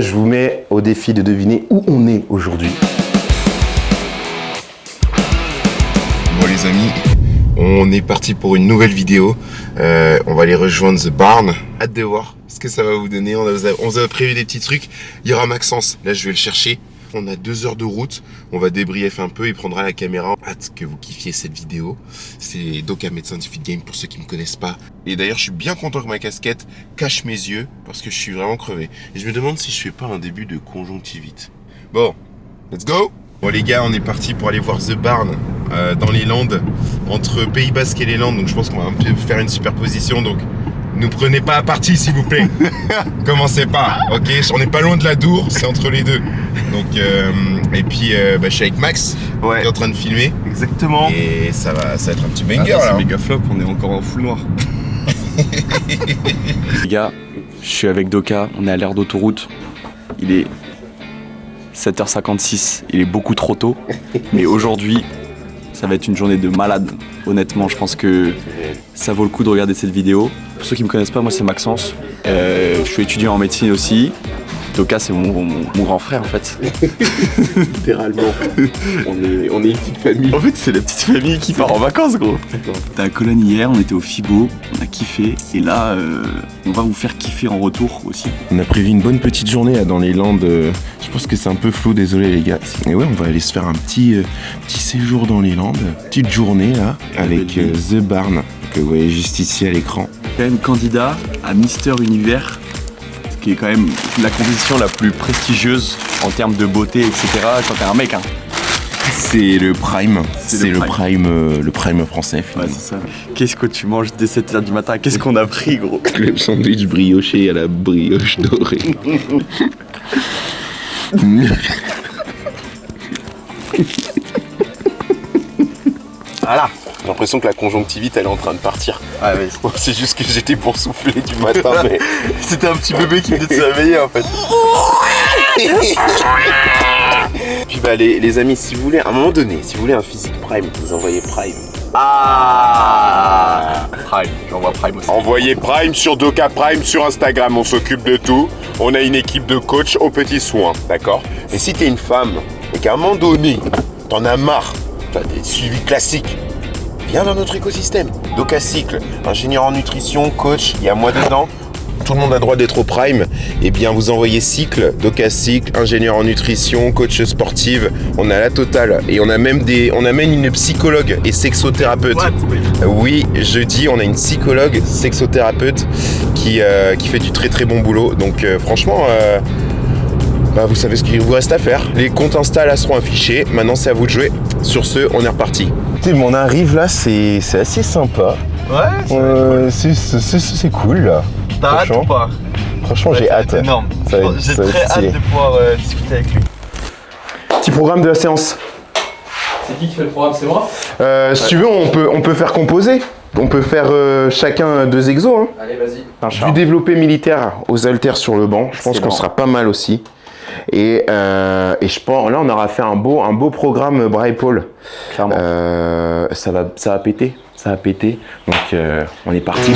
Je vous mets au défi de deviner où on est aujourd'hui. Bon les amis, on est parti pour une nouvelle vidéo. On va aller rejoindre The Barn. Hâte de voir ce que ça va vous donner. On vous a prévu des petits trucs. Il y aura Maxence. Là, je vais le chercher. On a 2 heures de route. On va débriefer un peu. Il prendra la caméra. Hâte que vous kiffiez cette vidéo. C'est Doka, médecin du Fit Game pour ceux qui ne me connaissent pas. Et d'ailleurs, je suis bien content que ma casquette cache mes yeux parce que je suis vraiment crevé. Et je me demande si je fais pas un début de conjonctivite. Bon, let's go! Bon les gars, on est parti pour aller voir The Barn dans les Landes, entre Pays Basque et les Landes. Donc je pense qu'on va un peu faire une superposition. Donc ne prenez pas à partie s'il vous plaît. Commencez pas, ok? On n'est pas loin de la Dour, c'est entre les deux. Donc et puis je suis avec Max, qui est en train de filmer. Exactement. Et ça va être un petit banger là. C'est méga flop, on est encore en full noir. Les gars, je suis avec Doka, on est à l'aire d'autoroute. Il est 7h56, il est beaucoup trop tôt. Mais aujourd'hui, ça va être une journée de malade. Honnêtement, je pense que ça vaut le coup de regarder cette vidéo. Pour ceux qui me connaissent pas, moi c'est Maxence. Je suis étudiant en médecine aussi. Doka, c'est mon grand frère en fait. Littéralement. On est une petite famille. En fait, c'est la petite famille qui part en vacances, gros. T'as à Cologne hier, on était au Fibo, on a kiffé. Et là, on va vous faire kiffer en retour aussi. On a prévu une bonne petite journée là, dans les Landes. Je pense que c'est un peu flou, désolé les gars. Et ouais, on va aller se faire un petit séjour dans les Landes. Petite journée là, avec The Barn, que vous voyez juste ici à l'écran. Quand même candidat à Mister Univers, ce qui est quand même la compétition la plus prestigieuse en termes de beauté, etc. quand t'es un mec, hein. C'est le prime. C'est le prime français finalement. Ouais, c'est ça. Qu'est-ce que tu manges dès 7h du matin? Qu'est-ce qu'on a pris, gros? Le sandwich brioché à la brioche dorée. Voilà. J'ai l'impression que la conjonctivite elle est en train de partir. Ah oui. C'est juste que j'étais boursouflé du matin, mais C'était un petit bébé qui venait de se réveiller en fait. puis les amis, si vous voulez, à un moment donné, si vous voulez un physique prime, vous envoyez prime. Prime, j'envoie Prime aussi. Envoyez Prime sur Doka Prime sur Instagram, on s'occupe de tout. On a une équipe de coachs aux petits soins, d'accord? Et si t'es une femme et qu'à un moment donné, t'en as marre, t'as des suivis classiques, viens dans notre écosystème. Doka Cycle, ingénieur en nutrition, coach, il y a moi dedans. Tout le monde a droit d'être au prime. Eh bien, vous envoyez Cycle, Doka Cycle, ingénieur en nutrition, coach sportive. On a la totale. Et on a même une psychologue et sexothérapeute. Oui, je dis, on a une psychologue, sexothérapeute qui fait du très très bon boulot. Donc franchement, vous savez ce qu'il vous reste à faire. Les comptes Insta là seront affichés. Maintenant, c'est à vous de jouer. Sur ce, on est reparti. On arrive là, c'est assez sympa. Ouais, C'est cool là. t'as hâte ou pas? Franchement, j'ai hâte. Énorme. J'ai très hâte de pouvoir discuter avec lui. Petit programme de la séance. C'est qui fait le programme? C'est moi? Si tu veux, on peut faire composer. On peut faire chacun 2 exos. Hein. Allez, vas-y. Du développé militaire aux haltères sur le banc. Je pense qu'on sera pas mal aussi. Et je pense, là, on aura fait un beau programme bras épaules. Clairement. Ça va péter. Ça va péter. Donc, on est parti.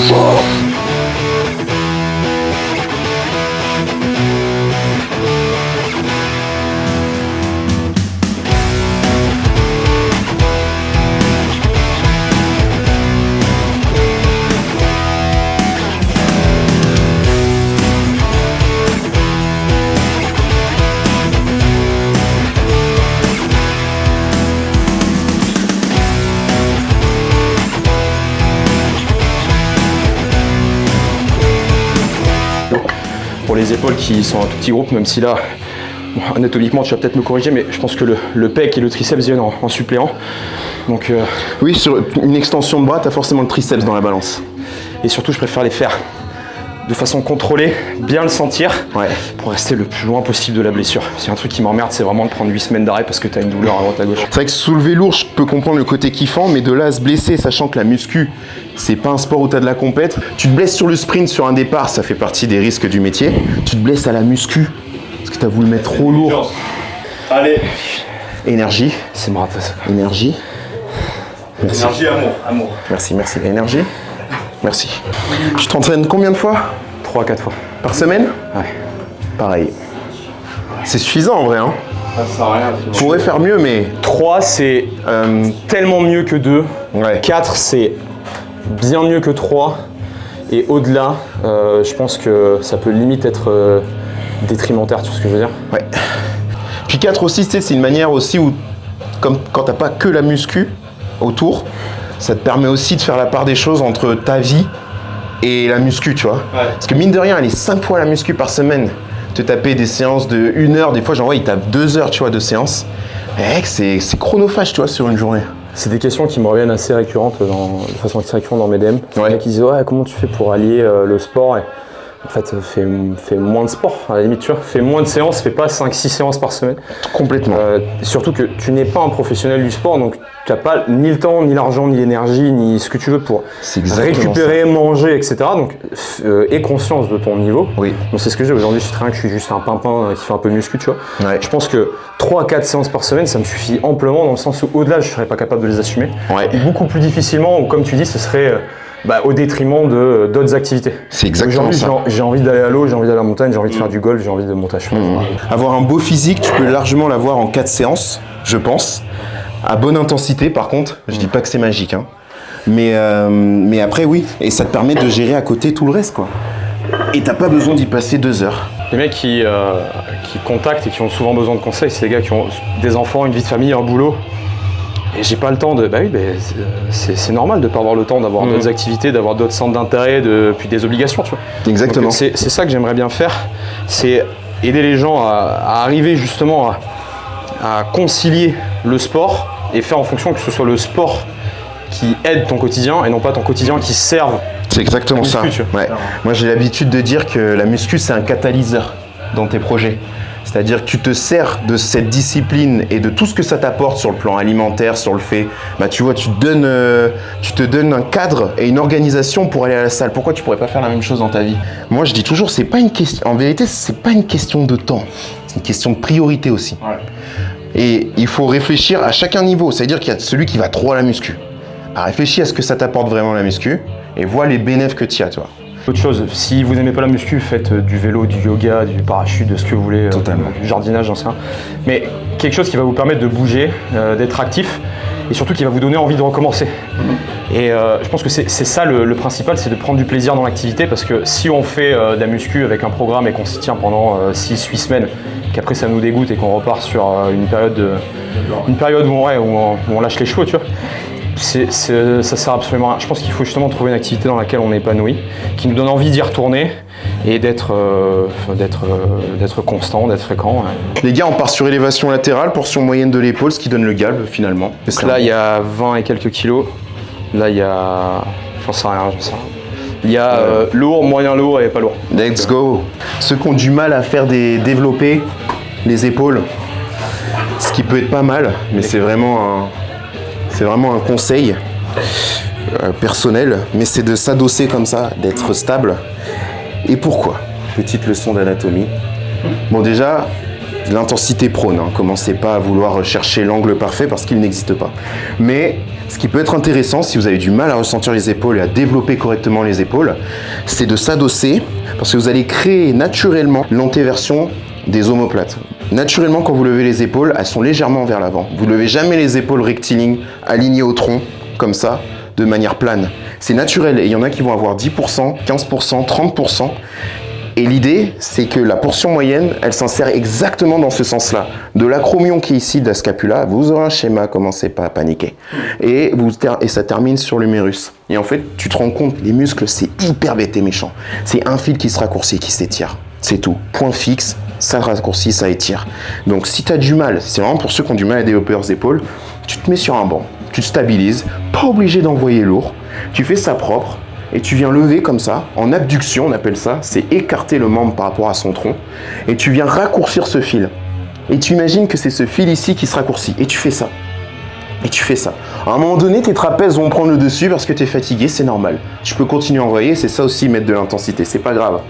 Pour les épaules qui sont un tout petit groupe, même si là, anatomiquement, tu vas peut-être me corriger, mais je pense que le pec et le triceps viennent en suppléant. Donc, oui, sur une extension de bras, tu as forcément le triceps dans la balance. Et surtout, je préfère les faire de façon contrôlée, bien le sentir, pour rester le plus loin possible de la blessure. C'est un truc qui m'emmerde, c'est vraiment de prendre 8 semaines d'arrêt parce que tu as une douleur à droite à gauche. C'est vrai que soulever lourd, je peux comprendre le côté kiffant, mais de là à se blesser, sachant que la muscu, c'est pas un sport où tu as de la compète. Tu te blesses sur le sprint, sur un départ, ça fait partie des risques du métier. Tu te blesses à la muscu, parce que tu as voulu mettre trop lourd. Allez. Énergie. C'est marrant ça. Énergie. Merci. Énergie, amour. Merci. Énergie. Merci. Tu t'entraînes combien de fois? 3 à 4 fois. Par semaine? Ouais. Pareil. C'est suffisant en vrai, hein. Ça sert à rien. Tu pourrais faire mieux, mais 3, c'est tellement mieux que 2. ouais. 4, c'est bien mieux que 3. Et au-delà, je pense que ça peut limite être détrimentaire, tu vois ce que je veux dire? Ouais. Puis 4 aussi, tu sais, c'est une manière aussi où, comme quand t'as pas que la muscu autour, ça te permet aussi de faire la part des choses entre ta vie et la muscu, tu vois. Ouais. Parce que mine de rien, aller 5 fois à la muscu par semaine, te taper des séances de 1 heure, des fois j'en vois, ils tapent 2 heures, tu vois, de séance. Mec, c'est chronophage, tu vois, sur une journée. C'est des questions qui me reviennent assez récurrentes, de façon assez récurrente dans mes DM. Ouais. Les mecs qui disent ouais, comment tu fais pour allier le sport et... En fait, fais moins de sport, à la limite, tu vois. Fais moins de séances, fais pas 5-6 séances par semaine. Complètement. Surtout que tu n'es pas un professionnel du sport, donc tu n'as pas ni le temps, ni l'argent, ni l'énergie, ni ce que tu veux pour récupérer, manger, etc. Donc, aie conscience de ton niveau. Oui. Donc, c'est ce que j'ai aujourd'hui, je suis très bien que je suis juste un pimpin qui fait un peu de muscu, tu vois. Ouais. Je pense que 3 à 4 séances par semaine, ça me suffit amplement, dans le sens où au-delà, je ne serais pas capable de les assumer. Ouais. Beaucoup plus difficilement, ou comme tu dis, ce serait... au détriment d'autres activités. C'est exactement ça. J'ai envie d'aller à l'eau, j'ai envie d'aller à la montagne, j'ai envie de faire du golf, j'ai envie de monter à cheval. Avoir un beau physique, tu peux largement l'avoir en 4 séances, je pense. À bonne intensité, par contre. Je dis pas que c'est magique, hein. Mais après, oui. Et ça te permet de gérer à côté tout le reste, quoi. Et t'as pas besoin d'y passer 2 heures. Les mecs qui contactent et qui ont souvent besoin de conseils, c'est les gars qui ont des enfants, une vie de famille, un boulot. Et j'ai pas le temps de... Bah oui, c'est normal de pas avoir le temps d'avoir d'autres activités, d'avoir d'autres centres d'intérêt, puis des obligations, tu vois. Exactement. C'est ça que j'aimerais bien faire, c'est aider les gens à arriver justement à concilier le sport et faire en fonction que ce soit le sport qui aide ton quotidien et non pas ton quotidien qui serve. C'est exactement ça. Ouais. Moi, j'ai l'habitude de dire que la muscu, c'est un catalyseur dans tes projets. C'est-à-dire que tu te sers de cette discipline et de tout ce que ça t'apporte sur le plan alimentaire, sur le fait, tu vois, tu te donnes un cadre et une organisation pour aller à la salle. Pourquoi tu pourrais pas faire la même chose dans ta vie? Moi, je dis toujours, c'est pas une question. En vérité, c'est pas une question de temps. C'est une question de priorité aussi. Ouais. Et il faut réfléchir à chacun niveau. C'est-à-dire qu'il y a celui qui va trop à la muscu. Réfléchis à ce que ça t'apporte vraiment la muscu et vois les bénéfices que tu as, toi. Autre chose, si vous n'aimez pas la muscu, faites du vélo, du yoga, du parachute, de ce que vous voulez, du jardinage, j'en sais rien. Mais quelque chose qui va vous permettre de bouger, d'être actif et surtout qui va vous donner envie de recommencer. Et je pense que c'est ça le principal, c'est de prendre du plaisir dans l'activité parce que si on fait de la muscu avec un programme et qu'on s'y tient pendant 6-8 semaines, qu'après ça nous dégoûte et qu'on repart sur une période où on lâche les chevaux, tu vois. Ça sert absolument à rien. Je pense qu'il faut justement trouver une activité dans laquelle on est épanoui, qui nous donne envie d'y retourner et d'être constant, d'être fréquent. Ouais. Les gars, on part sur élévation latérale, portion moyenne de l'épaule, ce qui donne le galbe finalement. Donc là, il y a 20 et quelques kilos. Là, il y a... J'en sais rien. Il y a lourd, moyen lourd et pas lourd. Let's go. Ceux qui ont du mal à faire développer les épaules, ce qui peut être pas mal, mais c'est vraiment un conseil personnel, mais c'est de s'adosser comme ça, d'être stable. Et pourquoi? Petite leçon d'anatomie. Bon, déjà, l'intensité prône. Commencez pas à vouloir chercher l'angle parfait parce qu'il n'existe pas. Mais ce qui peut être intéressant, si vous avez du mal à ressentir les épaules et à développer correctement les épaules, c'est de s'adosser parce que vous allez créer naturellement l'antéversion des omoplates. Naturellement, quand vous levez les épaules, elles sont légèrement vers l'avant. Vous ne levez jamais les épaules rectilignes, alignées au tronc, comme ça, de manière plane. C'est naturel et il y en a qui vont avoir 10%, 15%, 30%. Et l'idée, c'est que la portion moyenne, elle s'insère exactement dans ce sens-là. De l'acromion qui est ici, de la scapula, vous aurez un schéma, commencez pas à paniquer. Et ça termine sur l'humérus. Et en fait, tu te rends compte, les muscles, c'est hyper bête et méchant. C'est un fil qui se raccourcit, qui s'étire. C'est tout. Point fixe, ça raccourcit, ça étire. Donc si tu as du mal, c'est vraiment pour ceux qui ont du mal à développer leurs épaules, tu te mets sur un banc, tu te stabilises, pas obligé d'envoyer lourd, tu fais ça propre, et tu viens lever comme ça, en abduction on appelle ça, c'est écarter le membre par rapport à son tronc, et tu viens raccourcir ce fil. Et tu imagines que c'est ce fil ici qui se raccourcit, et tu fais ça. Et tu fais ça. À un moment donné, tes trapèzes vont prendre le dessus parce que tu es fatigué, c'est normal. Tu peux continuer à envoyer, c'est ça aussi mettre de l'intensité, c'est pas grave.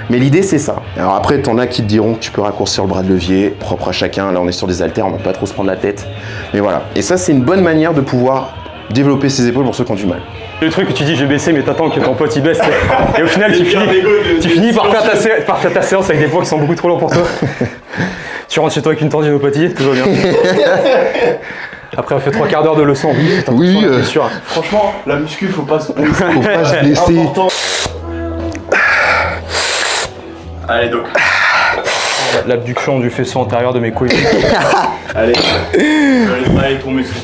Mais l'idée c'est ça. Alors après, t'en as qui te diront que tu peux raccourcir le bras de levier, propre à chacun. Là on est sur des haltères, on va pas trop se prendre la tête. Mais voilà. Et ça c'est une bonne manière de pouvoir développer ses épaules pour ceux qui ont du mal. Le truc que tu dis j'ai baissé mais t'attends que ton pote il baisse et au final tu finis par faire ta séance avec des poids qui sont beaucoup trop lourds pour toi. Tu rentres chez toi avec une tendinopathie, tout va bien. Après, on fait 3 quarts d'heure de leçon. Oui, sûr. Franchement, la muscu, faut pas se faut pas se blesser. Allez, donc. L'abduction du faisceau antérieur de mes couilles. Allez. Je vais aller travailler ton muscle.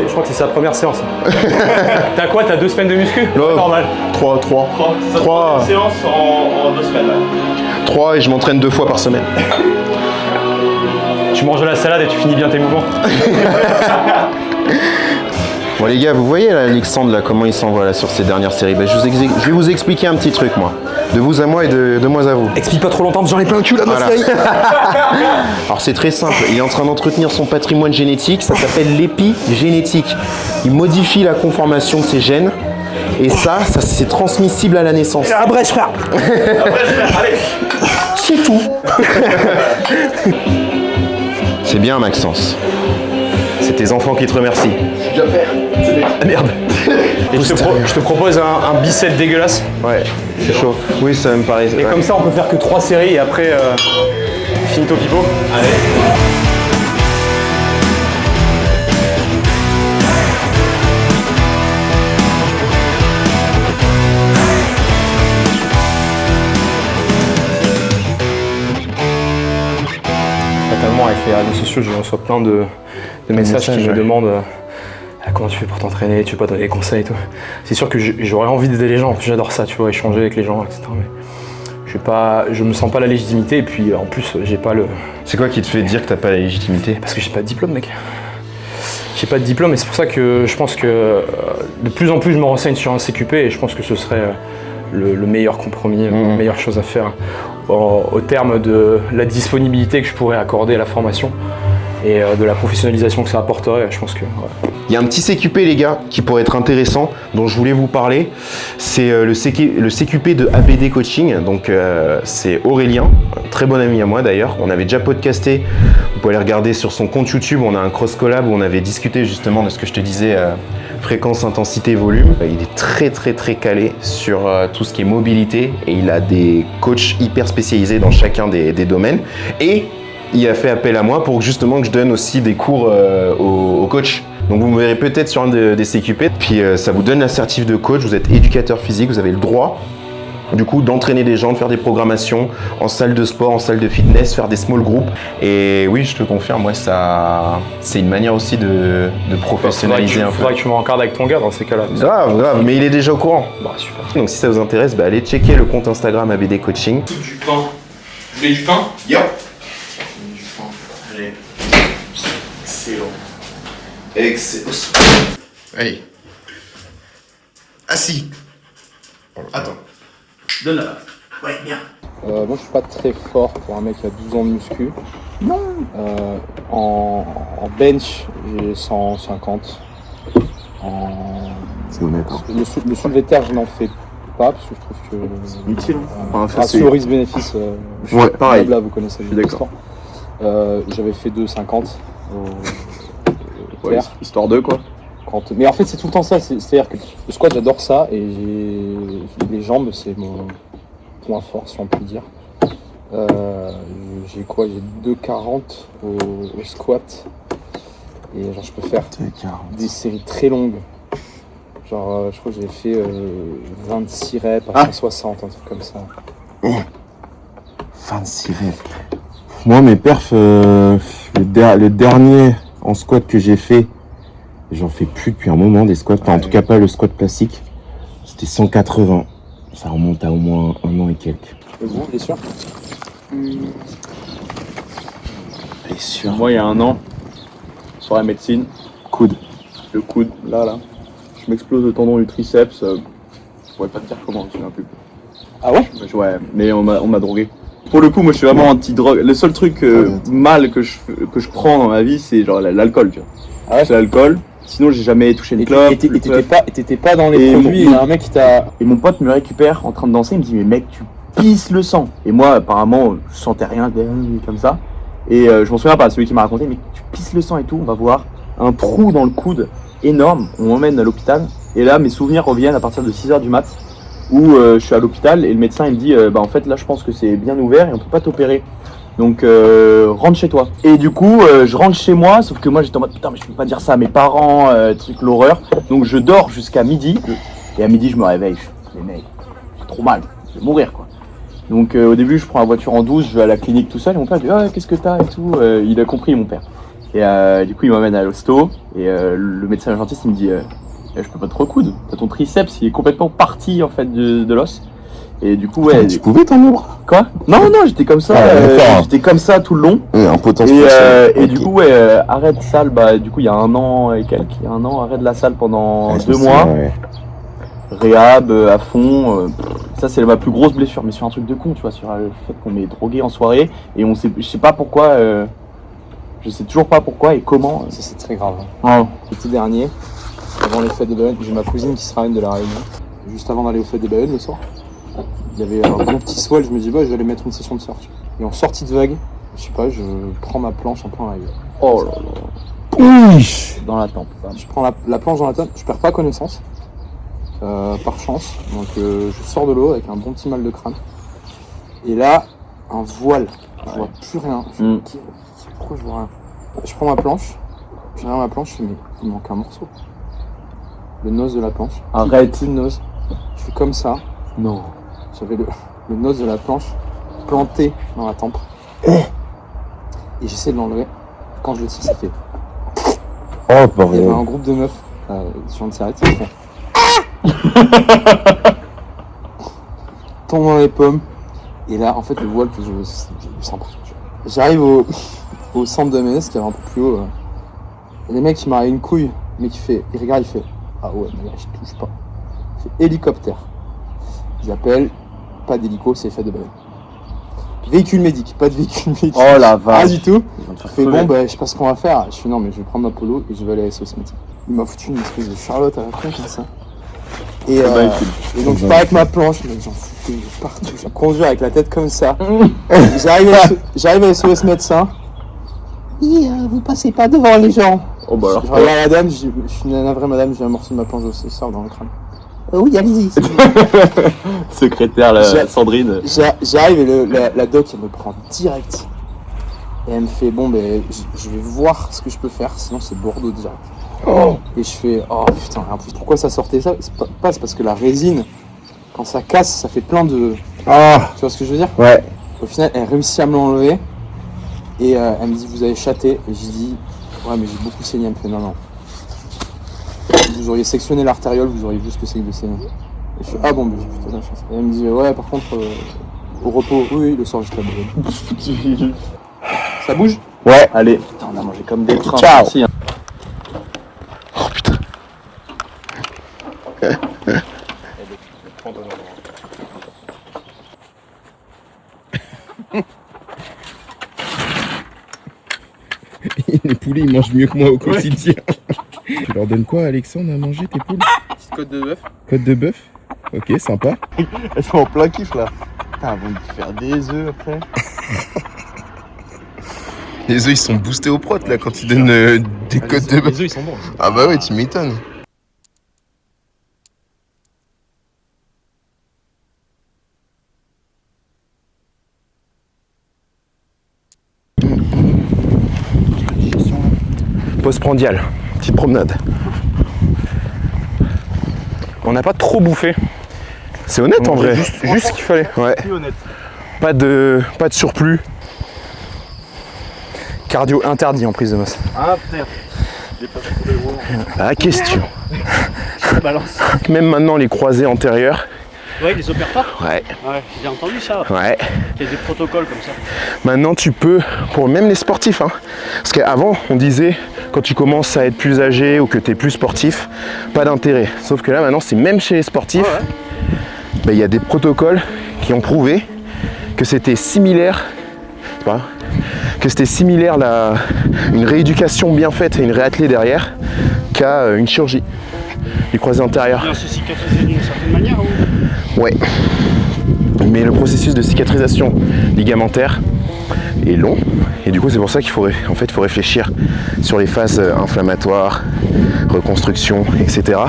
Je crois que c'est sa première séance. T'as quoi? T'as 2 semaines de muscu? Non. Normal. 3. Séance en 2 semaines. Là. 3 et je m'entraîne 2 fois par semaine. Tu manges de la salade et tu finis bien tes mouvements. Bon les gars, vous voyez là, Alexandre là, comment il s'envoie là sur ces dernières séries. Je vais vous expliquer un petit truc moi. De vous à moi et de moi à vous. Explique pas trop longtemps parce que j'en ai plein le cul là dans Voilà. Alors c'est très simple, il est en train d'entretenir son patrimoine génétique, ça s'appelle l'épigénétique. Il modifie la conformation de ses gènes et ça c'est transmissible à la naissance. Abrège frère. Allez. C'est tout. C'est bien Maxence. C'est tes enfants qui te remercient. Ah, merde. Et je te propose un bicep dégueulasse. Ouais, c'est chaud. Oui, ça me paraît. Et comme ça, on peut faire que 3 séries et après, finito pipo. Allez. Fatalement, avec les réseaux sociaux, je reçois plein de messages qui me demandent comment tu fais pour t'entraîner, tu peux pas donner des conseils et tout. C'est sûr que j'aurais envie d'aider les gens, j'adore ça, tu vois, échanger avec les gens, etc. Mais je me sens pas la légitimité et puis en plus, j'ai pas le... C'est quoi qui te fait dire que t'as pas la légitimité? Parce que j'ai pas de diplôme, mec. J'ai pas de diplôme et c'est pour ça que je pense que de plus en plus je me renseigne sur un CQP et je pense que ce serait le meilleur compromis, la meilleure chose à faire au terme de la disponibilité que je pourrais accorder à la formation et de la professionnalisation que ça apporterait. Je pense que... Ouais. Il y a un petit CQP les gars qui pourrait être intéressant dont je voulais vous parler. C'est le CQP de ABD Coaching. Donc c'est Aurélien, un très bon ami à moi d'ailleurs. On avait déjà podcasté. Vous pouvez aller regarder sur son compte YouTube. On a un cross collab où on avait discuté justement de ce que je te disais, fréquence, intensité, volume. Il est très calé sur tout ce qui est mobilité et il a des coachs hyper spécialisés dans chacun des domaines. Et il a fait appel à moi pour justement que je donne aussi des cours aux coachs. Donc vous me verrez peut-être sur un des CQP, puis ça vous donne l'assertif de coach, vous êtes éducateur physique, vous avez le droit du coup d'entraîner des gens, de faire des programmations en salle de sport, en salle de fitness, faire des small groups. Et oui, je te confirme, moi ça, c'est une manière aussi de professionnaliser un peu. Faudrait que tu me rencardes avec ton gars dans ces cas-là. Grave, mais il est déjà au courant. Bah super. Donc si ça vous intéresse, bah, allez checker le compte Instagram ABD Coaching. Du pain. Vous voulez du pain? Yo. Du pain. Allez. Excellent. Excellent. Allez. Assis. Attends. Donne-la. Ouais, bien. Moi, je suis pas très fort pour un mec qui a 12 ans de muscu. Non. En bench, j'ai 150. C'est honnête. Hein. Le soulevé de terre, je n'en fais pas parce que je trouve que C'est utile. Enfin, ratio risque-bénéfice. Ouais, pareil. Là, vous connaissez le d'accord. J'avais fait 2,50 au Ouais, histoire de quoi. Mais en fait, c'est tout le temps ça. C'est-à-dire que le squat, j'adore ça et les jambes, c'est mon point fort, si on peut dire. J'ai quoi? J'ai 2,40 au squat et genre je peux faire des séries très longues. Genre, je crois que j'ai fait 26 reps à 160, un truc comme ça. 26 reps. Moi, mes perfs, le dernier en squat que j'ai fait, j'en fais plus depuis un moment des squats. Enfin, en tout cas, pas le squat classique. C'était 180. Ça remonte à au moins 1 an et quelques. Et vous, bien sûr? Bien sûr. Moi, il y a 1 an, sur la médecine, Coude. le coude, là, je m'explose le tendon du triceps. Je pourrais pas te dire comment, je me souviens plus. Ah ouais? Ouais, mais on m'a drogué. Pour le coup, moi, je suis vraiment anti-drogue. Le seul truc mal que je prends dans ma vie, c'est genre l'alcool, tu vois. Ah ouais? C'est l'alcool. Sinon, j'ai jamais touché une Et clope. t'étais pas dans les Et produits, il y a un mec qui t'a... Et mon pote me récupère en train de danser, il me dit mais mec tu pisse le sang. Et moi, apparemment, je sentais rien comme ça. Et je m'en souviens pas, celui qui m'a raconté, mais tu pisses le sang et tout, on va voir un trou dans le coude énorme, on m'emmène à l'hôpital. Et là, mes souvenirs reviennent à partir de 6h du mat, où je suis à l'hôpital et le médecin il me dit bah en fait là je pense que c'est bien ouvert et on peut pas t'opérer. Donc rentre chez toi. Et du coup je rentre chez moi, sauf que moi j'étais en mode putain mais je peux pas dire ça à mes parents, truc l'horreur. Donc je dors jusqu'à midi et à midi je me réveille, je fais mec, j'ai trop mal, je vais mourir quoi. Donc au début je prends la voiture en douce, je vais à la clinique tout seul et mon père dit ah qu'est-ce que t'as et tout, il a compris mon père. Et du coup il m'emmène à l'hosto et le médecin urgentiste il me dit je peux pas te recoudre, t'as ton triceps il est complètement parti en fait de l'os. Et du coup ouais. Tu pouvais t'en ouvrir? Quoi? Non j'étais comme ça, j'étais comme ça tout le long. Un potentiel. Et du coup arrêt de salle, bah du coup il y a 1 an et quelques, arrêt de la salle pendant 2 mois. Ouais. Réhab à fond, ça c'est ma plus grosse blessure, mais sur un truc de con tu vois, sur le fait qu'on m'ait drogué en soirée et on sait, je sais pas pourquoi, je sais toujours pas pourquoi et comment. Ça c'est très grave. Oh. L'été dernier, avant les fêtes de Bayonne, j'ai ma cousine qui se ramène de la Réunion. Juste avant d'aller aux fêtes de Bayonne le soir, il y avait un bon petit swell, je me dis bah je vais aller mettre une session de surf. Et en sortie de vague, je sais pas, je prends ma planche un peu en arrière. Oh là là. Dans la tempe. Je prends la planche dans la tempe, je perds pas connaissance. Par chance, donc je sors de l'eau avec un bon petit mal de crâne. Et là, un voile, je vois plus rien. Pourquoi je vois rien? Je prends ma planche, je regarde ma planche, je fais mais il manque un morceau. Le nose de la planche. Arrête. Plus de nose. Je fais comme ça. Non. J'avais le nose de la planche planté dans la tempe. Et j'essaie de l'enlever. Quand je le tire, ça fait. Oh Il y avait un groupe de meufs sur une serviette qui font. Tombe dans les pommes. Et là, en fait, le voile que je sens partout. J'arrive au centre de MS qui est un peu plus haut. Et les mecs, ils m'arrivent une couille. Le mec, il regarde, il fait ah ouais, mais là, je touche pas. Il fait hélicoptère. J'appelle, pas d'hélico, c'est fait de Bayonne. Véhicule médic, pas de véhicule médic. Oh la vache. Pas du tout. Je fais bon, bah, je sais pas ce qu'on va faire. Je fais non, mais je vais prendre ma polo et je vais aller à SOS Médecins. Il m'a foutu une espèce de Charlotte à la con comme ça. Et donc je pars avec ma planche, mais j'en foutais partout. Je conduis avec la tête comme ça. J'arrive à SOS Médecins. Vous passez pas devant les gens. Oh bah alors. Je regarde la dame, je suis une vraie madame, j'ai un morceau de ma planche de ce sort dans le crâne. Oui, allez-y. Secrétaire, Sandrine. J'arrive et la doc elle me prend direct. Et elle me fait bon ben je vais voir ce que je peux faire, sinon c'est Bordeaux direct. Oh. Et je fais oh putain, en plus pourquoi ça sortait ça? C'est parce que la résine, quand ça casse, ça fait plein de. Ah. Tu vois ce que je veux dire? Ouais. Au final, elle réussit à me l'enlever. Et elle me dit vous avez châté. Et j'ai dit ouais mais j'ai beaucoup saigné. Elle me fait non. Vous auriez sectionné l'artériole, vous auriez vu ce que c'est que de saigner. Et je fais ah bon mais j'ai plutôt de la chance. Et elle me dit ouais par contre au repos, oui le soir jusqu'à Bayonne. Ça bouge? Ouais. Allez. Putain on a mangé comme des trains. Ciao. Merci, hein. Oh putain. Les poulets ils mangent mieux que moi au quotidien. Tu leur donnes quoi Alexandre à manger tes poules? Petite côte de bœuf. Côte de bœuf? Ok sympa. Elles sont en plein kiff là. Putain, elles vont me faire des œufs après. Les œufs ils sont boostés au prot là quand tu donnes des côtes de bœuf. Les œufs ils sont bons. Ah bah ouais tu m'étonnes. Postprandial, petite promenade. On n'a pas trop bouffé. C'est honnête en vrai, juste ce qu'il fallait. Ouais. Pas de surplus. Cardio interdit en prise de masse. Ah putain. La question. Balance. Même maintenant les croisés antérieurs. Ouais, les opèrent pas. Ouais. Ouais, j'ai entendu ça. Ouais. Il y a des protocoles comme ça. Maintenant tu peux, pour même les sportifs, hein, parce qu'avant on disait quand tu commences à être plus âgé ou que tu es plus sportif, pas d'intérêt. Sauf que là maintenant c'est même chez les sportifs, bah, y a des protocoles qui ont prouvé que c'était similaire, une rééducation bien faite et une réathlée derrière qu'à une chirurgie du croisé antérieur. Bien se cicatriser d'une certaine manière ou... Ouais. mais le processus de cicatrisation ligamentaire est long. Et du coup, c'est pour ça qu'il faut réfléchir sur les phases inflammatoires, reconstruction, etc.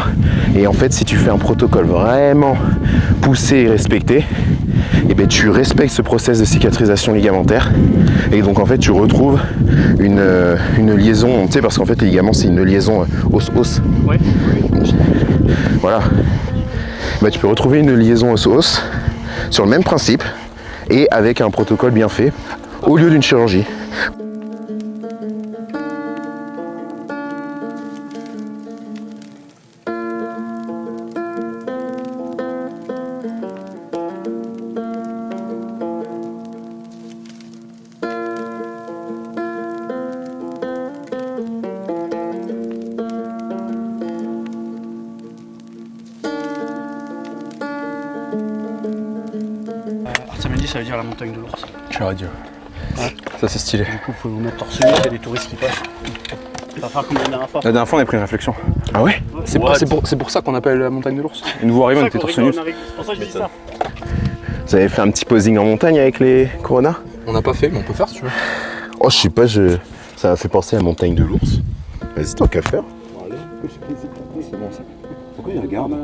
Et en fait, si tu fais un protocole vraiment poussé et respecté, et ben tu respectes ce process de cicatrisation ligamentaire. Et donc en fait, tu retrouves une liaison, tu sais, parce qu'en fait, les ligaments, c'est une liaison os-os. Ouais. Voilà. Ben, tu peux retrouver une liaison os-os sur le même principe et avec un protocole bien fait au lieu d'une chirurgie. Arsamedi, ça veut dire la montagne de l'ours. J'aurais dit. Ouais. Ça c'est stylé. Du coup, faut vous mettre torse nu, il y a des touristes qui passent. Ça va faire comme la dernière fois. La dernière fois on a pris une réflexion. Ah ouais? C'est pour ça qu'on appelle la montagne de l'ours. Une nous arrive, on était torse nu. C'est pour ça que je dis ça. Vous avez fait un petit posing en montagne avec les Corona? On n'a pas fait, mais on peut faire si tu veux. Oh, je sais pas, ça m'a fait penser à la montagne de l'ours. Vas-y, tant qu'à faire. C'est bon ça. Pourquoi ils regardent?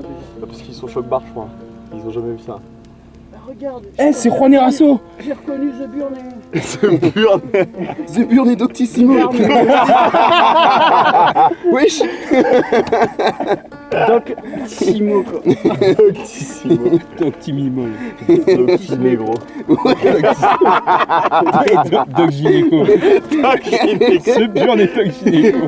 Parce qu'ils sont choc-bar, je crois. Ils ont jamais vu ça. Regarde. Eh, c'est Juan Erasso. J'ai reconnu The Burn. The Burn et Doctissimo. Wesh. Doc Simo quoi. Doc Timimol. Doc Tinegro. Doc Gynéco. Ce burn est Doc Gynéco.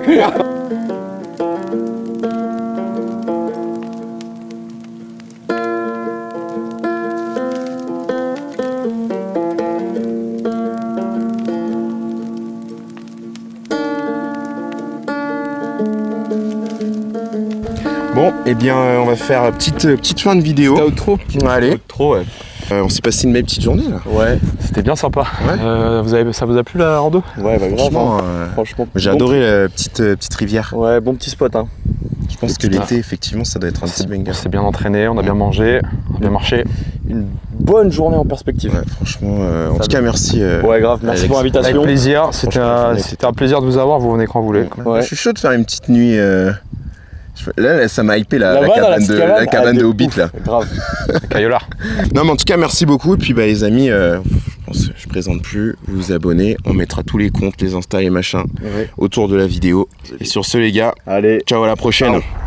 Bon, eh bien, on va faire petite fin de vidéo. Outro. Allez. Outro, ouais. On s'est passé une belle petite journée là. Ouais, c'était bien sympa. Ouais. Ça vous a plu la rando? Ouais, bah Franchement, franchement. j'ai adoré la petite rivière. Ouais, bon petit spot, hein. Je pense que l'été, effectivement, ça doit être un petit On banger. s'est bien entraîné, on a bien mangé, on a bien marché. Une bonne journée en perspective. Ouais, franchement, en tout cas, merci. Ouais, grave, merci Alex. pour l'invitation. Avec plaisir, c'était un plaisir de vous avoir, vous venez quand vous voulez. Ouais. Je suis chaud de faire une petite nuit. Là, ça m'a hypé la Là-bas, cabane de Hobbit là. Grave. Cayola. Non, mais en tout cas, merci beaucoup. Et puis, bah, les amis, je pense que je présente plus. Vous vous abonnez. On mettra tous les comptes, les Insta, les machins autour de la vidéo. Et sur ce, les gars, Allez. ciao, à la prochaine. Ciao.